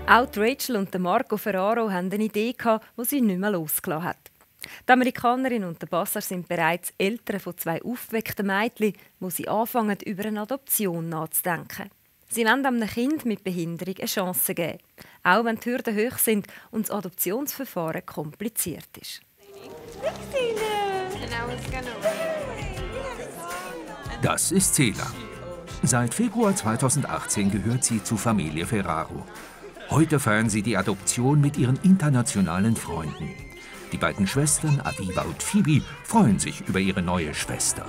Auch Rachel und Marco Ferraro hatten eine Idee, die sie nicht mehr losgelassen hat. Die Amerikanerin und der Basser sind bereits Eltern von 2 aufgeweckten Mädchen, wo sie anfangen, über eine Adoption nachzudenken. Sie wollen einem Kind mit Behinderung eine Chance geben, auch wenn die Hürden hoch sind und das Adoptionsverfahren kompliziert ist. Das ist Cela. Seit Februar 2018 gehört sie zur Familie Ferraro. Heute feiern sie die Adoption mit ihren internationalen Freunden. Die beiden Schwestern, Aviva und Phoebe, freuen sich über ihre neue Schwester.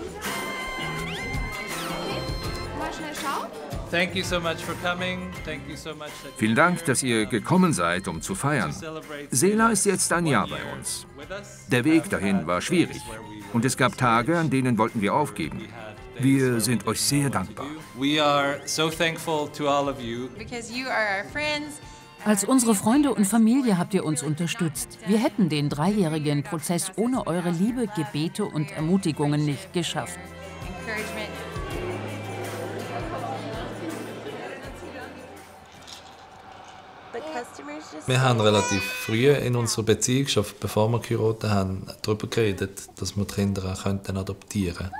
Vielen Dank, dass ihr gekommen seid, um zu feiern. Cela ist jetzt ein Jahr bei uns. Der Weg dahin war schwierig und es gab Tage, an denen wollten wir aufgeben. Wir sind euch sehr dankbar. Als unsere Freunde und Familie habt ihr uns unterstützt. Wir hätten den 3-jährigen Prozess ohne eure Liebe, Gebete und Ermutigungen nicht geschafft. Wir haben relativ früh in unserer Beziehung, schon bevor wir geheiratet haben, darüber geredet, dass wir die Kinder auch adoptieren könnten.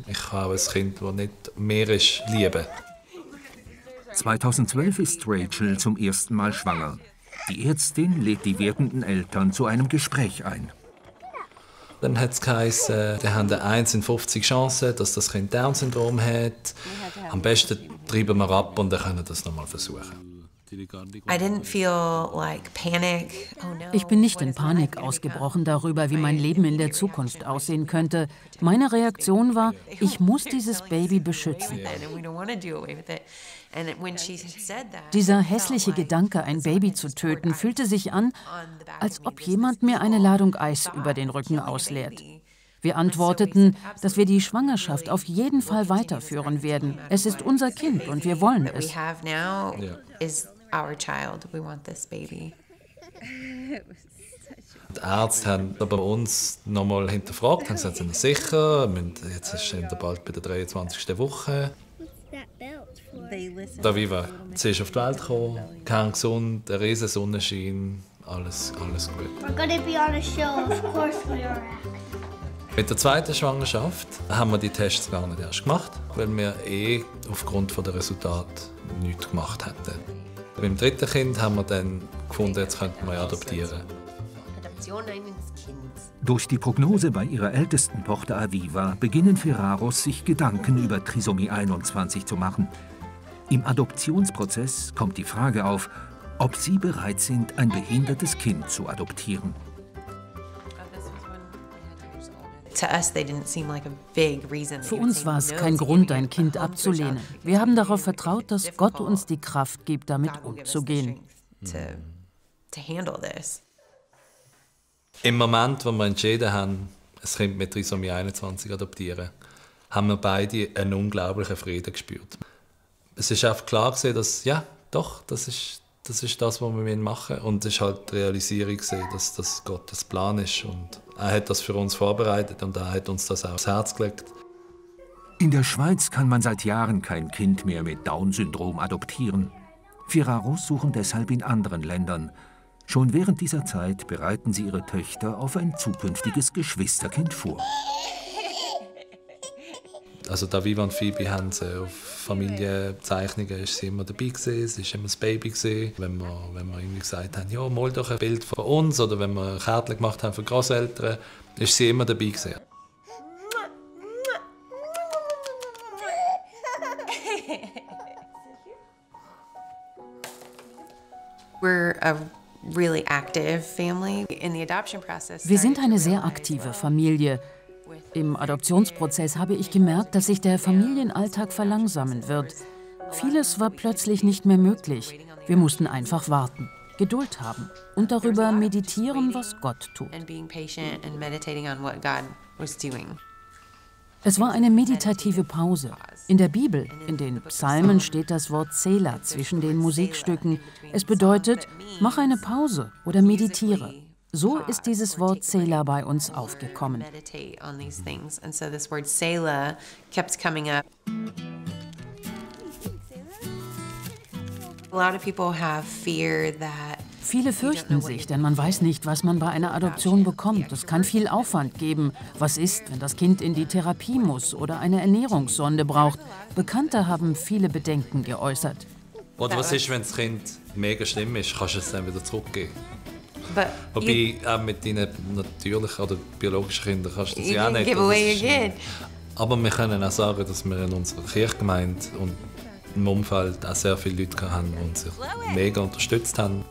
Ich habe ein Kind, das nicht mehr ist, lieben. 2012 ist Rachel zum ersten Mal schwanger. Die Ärztin lädt die werdenden Eltern zu einem Gespräch ein. Dann hat es geheißen, wir haben eine 1 in 50 Chance, dass das Kind Down-Syndrom hat. Am besten treiben wir ab und dann können wir das nochmal versuchen. Ich bin nicht in Panik ausgebrochen darüber, wie mein Leben in der Zukunft aussehen könnte. Meine Reaktion war, ich muss dieses Baby beschützen. Dieser hässliche Gedanke, ein Baby zu töten, fühlte sich an, als ob jemand mir eine Ladung Eis über den Rücken ausleert. Wir antworteten, dass wir die Schwangerschaft auf jeden Fall weiterführen werden. Es ist unser Kind und wir wollen es. Die Ärzte haben bei uns nochmal hinterfragt, haben gesagt, sind wir sicher, jetzt sind wir bald bei der 23. Woche. Aviva, sie ist auf die Welt gekommen, kerngesund, ein riesen Sonnenschein, alles gut. Mit der zweiten Schwangerschaft haben wir die Tests gar nicht erst gemacht, weil wir aufgrund der Resultate nichts gemacht hätten. Beim dritten Kind haben wir dann gefunden, jetzt könnten wir adoptieren. Durch die Prognose bei ihrer ältesten Tochter Aviva beginnen Ferraros sich Gedanken über Trisomie 21 zu machen. Im Adoptionsprozess kommt die Frage auf, ob sie bereit sind, ein behindertes Kind zu adoptieren. Für uns war es kein Grund, ein Kind abzulehnen. Wir haben darauf vertraut, dass Gott uns die Kraft gibt, damit umzugehen. Im Moment, wo wir entschieden haben, ein Kind mit Trisomie 21 adoptieren, haben wir beide einen unglaublichen Frieden gespürt. Es ist einfach klar gewesen, dass ja, doch, das ist das, was wir machen wollen. Und es war halt die Realisierung, dass das Gottes Plan ist. Und er hat das für uns vorbereitet und er hat uns das auch aufs Herz gelegt. In der Schweiz kann man seit Jahren kein Kind mehr mit Down-Syndrom adoptieren. Ferraros suchen deshalb in anderen Ländern. Schon während dieser Zeit bereiten sie ihre Töchter auf ein zukünftiges Geschwisterkind vor. Also Aviva und Phoebe haben sie auf Familienzeichnungen ist sie immer dabei gewesen, sie ist immer das Baby gewesen. Wenn wir irgendwie gesagt haben, ja, mal doch ein Bild von uns, oder wenn wir Kärtchen gemacht haben für Grosseltern, ist sie immer dabei gewesen. Wir sind eine sehr aktive Familie. Im Adoptionsprozess habe ich gemerkt, dass sich der Familienalltag verlangsamen wird. Vieles war plötzlich nicht mehr möglich. Wir mussten einfach warten, Geduld haben und darüber meditieren, was Gott tut. Es war eine meditative Pause. In der Bibel, in den Psalmen, steht das Wort Cela zwischen den Musikstücken. Es bedeutet, mach eine Pause oder meditiere. So ist dieses Wort Cela bei uns aufgekommen. Viele fürchten sich, denn man weiß nicht, was man bei einer Adoption bekommt. Es kann viel Aufwand geben. Was ist, wenn das Kind in die Therapie muss oder eine Ernährungssonde braucht? Bekannte haben viele Bedenken geäußert. Oder was ist, wenn das Kind mega schlimm ist, kannst du es dann wieder zurückgeben? Wobei, auch mit deinen natürlichen oder biologischen Kindern kannst du das ja auch nicht. Aber wir können auch sagen, dass wir in unserer Kirchgemeinde und im Umfeld auch sehr viele Leute haben, die uns mega unterstützt haben.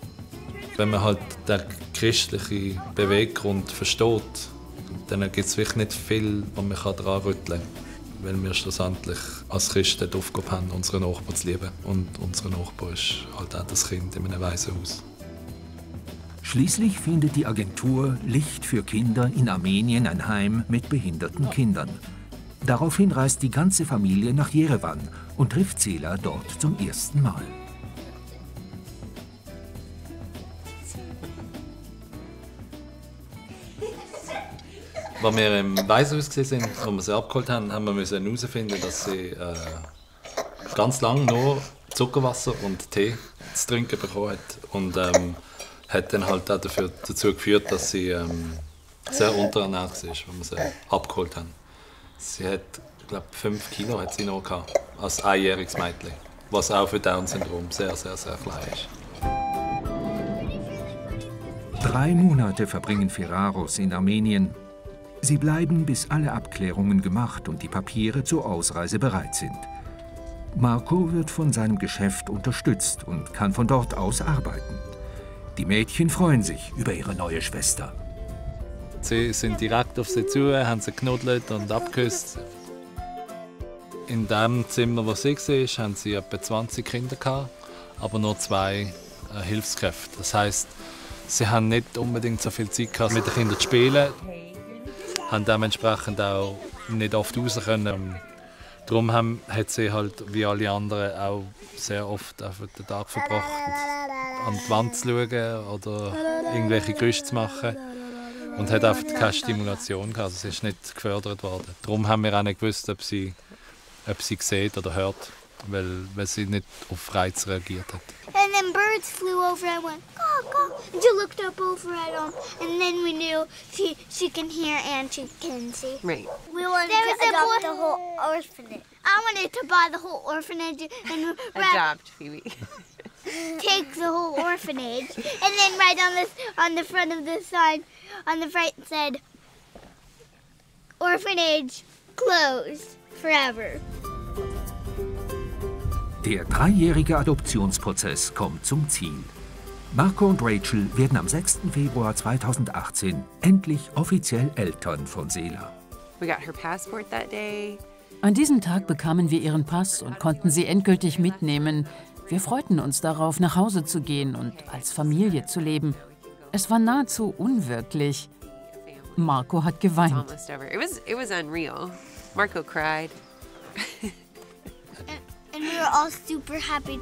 Wenn man halt den christlichen Beweggrund versteht, dann gibt es wirklich nicht viel, was man daran rütteln kann. Weil wir schlussendlich als Christen die Aufgabe haben, unseren Nachbarn zu lieben. Und unser Nachbar ist halt auch das Kind in einem Waisenhaus. Schließlich findet die Agentur Licht für Kinder in Armenien ein Heim mit behinderten Kindern. Daraufhin reist die ganze Familie nach Jerewan und trifft Cela dort zum ersten Mal. Als wir im Waisenhaus waren, wo wir sie abgeholt haben, haben wir herausfinden, dass sie ganz lange nur Zuckerwasser und Tee zu trinken bekommen hat. Und hat dann halt auch dazu geführt, dass sie sehr unterernährt war, als wir sie abgeholt haben. Sie hat, glaube 5 Kilo hat sie noch gehabt, als einjähriges Mädchen, was auch für Down-Syndrom sehr, sehr, sehr klein ist. 3 Monate verbringen Ferraros in Armenien. Sie bleiben, bis alle Abklärungen gemacht und die Papiere zur Ausreise bereit sind. Marco wird von seinem Geschäft unterstützt und kann von dort aus arbeiten. Die Mädchen freuen sich über ihre neue Schwester. Sie sind direkt auf sie zu, haben sie geknuddelt und abgeküsst. In dem Zimmer, wo sie war, haben sie etwa 20 Kinder gehabt, aber nur 2 Hilfskräfte. Das heisst, sie haben nicht unbedingt so viel Zeit gehabt, mit den Kindern zu spielen, haben dementsprechend auch nicht oft raus können. Darum hat sie halt wie alle anderen auch sehr oft den Tag verbracht, an die Wand zu schauen oder irgendwelche Geräusche zu machen. Und hat einfach keine Stimulation gehabt, also sie ist nicht gefördert worden. Darum haben wir auch nicht gewusst, ob sie sieht oder hört, weil sie nicht auf Reize reagiert hat. And then birds flew over and went, caw, caw. And she looked up over at them, and then we knew she can hear and she can see. Right. We wanted to adopt the whole orphanage. I wanted to buy the whole orphanage and Adopt, Phoebe. take the whole orphanage, and then write on the front of the sign, on the front said, orphanage closed forever. Der 3-jährige Adoptionsprozess kommt zum Ziel. Marco und Rachel werden am 6. Februar 2018 endlich offiziell Eltern von Cela. We got her passport that day. An diesem Tag bekamen wir ihren Pass und konnten sie endgültig mitnehmen. Wir freuten uns darauf, nach Hause zu gehen und als Familie zu leben. Es war nahezu unwirklich. Marco hat It's geweint. almost over. It was unreal. Marco cried. And we were all super happy.